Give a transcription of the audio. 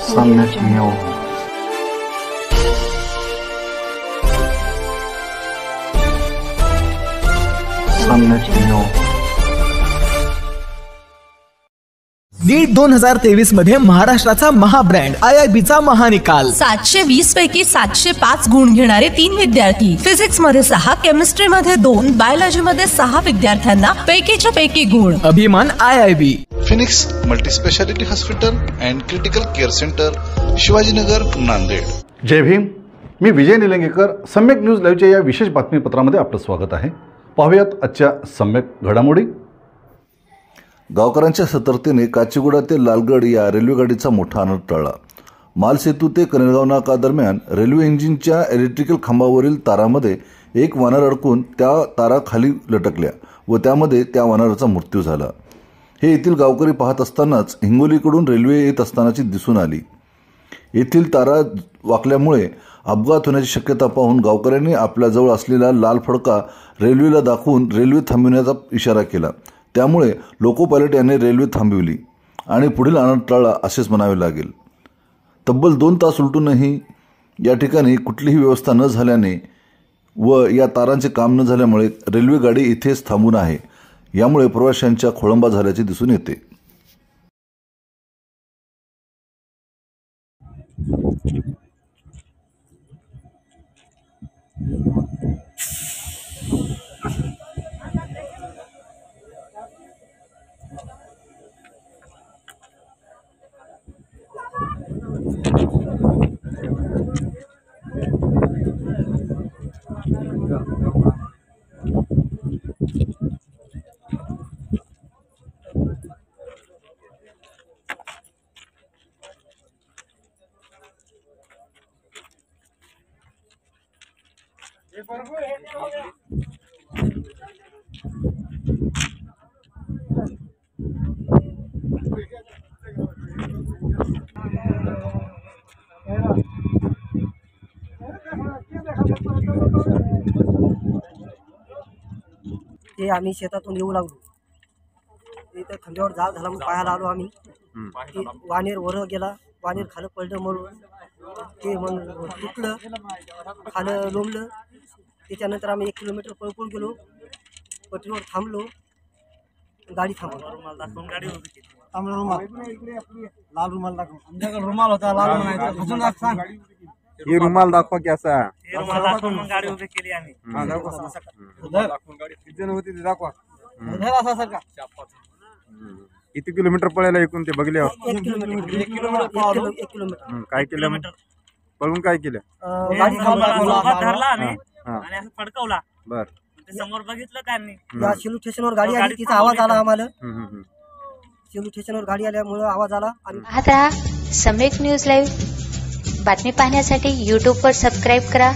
सम्यक न्यूज नीट 2023 मध्ये महाराष्ट्राचा महाब्रँड IIBचा महानिकाल 720 पैकी 705 गुण घेणारे 3 विद्यार्थी, फिजिक्स मध्ये 6, केमिस्ट्री मध्ये 2, बायोलॉजी मध्ये 6 विद्यार्थ्यांना पैकीच्या पैकी गुण. अभिमान IIB. Phoenix multi speciality hospital and critical care centre, Shivajinagar, Nanded. जय भीम. मी विजय निलंगेकर. सम्यक न्यूज लाईव्हच्या या विशेष बातमीपत्रामध्ये आपलं स्वागत आहे. पाहूयात आजच्या सम्यक घडामोडी. गावकऱ्यांच्या सतर्कतेने काचीगुडा ते लालगड या रेल्वे गाडीचा मोठा अनर्थ टळला. मालसेतू ते कनेरगाव नाका दरम्यान रेल्वे इंजिनच्या इलेक्ट्रिकल खांबावरील तारामध्ये एक वानर अडकून त्या तारा खाली लटकल्या व त्यामध्ये त्या वानराचा मृत्यू झाला. हे येथील गावकरी पाहत असतानाच हिंगोलीकडून रेल्वे येत असतानाची दिसून आली. येथील तारा वाकल्यामुळे अपघात होण्याची शक्यता पाहून गावकऱ्यांनी आपल्याजवळ असलेला लाल फडका रेल्वेला दाखवून रेल्वे थांबविण्याचा इशारा केला. त्यामुळे लोको पायलट यांनी रेल्वे थांबविली आणि पुढील अनर्थ टळला असेच म्हणावे लागेल. तब्बल 2 तास उलटूनही या ठिकाणी कुठलीही व्यवस्था न झाल्याने व या तारांचे काम न झाल्यामुळे रेल्वे गाडी इथेच थांबून आहे. यामुळे प्रवाशांच्या खोळंबा झाल्याचे दिसून येते. ते आम्ही शेतातून येऊ लागलो. इथं खांद्यावर जाळ झाला म्हणून पाहायला आलो आम्ही. ते वानेर वर गेला, वानेर खालं पडलं म्हणून ते मग तुटलं, खालं लोंबलं. त्याच्यानंतर आम्ही 1 किलोमीटर पळपूळ गेलो, पटरीवर थांबलो, गाडी थांबवली. लाल रुमाल दाखव. आमच्याकडे रुमाल होता, लाल म्हणायचा. अजून सांग. हे रुमाल दाखवा की असा गाडी उभी केली आम्ही. किती जण होते ते दाखवा. सारखा किती किलोमीटर पळायला एकूण ते बघल्यावर? 1 किलोमीटर. काय केलं पळून? काय केलं? गाडी धरला आम्ही आणि असं फडकवला. बर. समोर बघितलं का नाही, या सेलू स्टेशनवर गाडी आली, तिचा आवाज आला आम्हाला. सेलू स्टेशनवर गाडी आल्यामुळे आवाज आला. आता सम्यक न्यूज लाईव्ह बातमी पाहण्यासाठी YouTube वर सबस्क्राईब करा.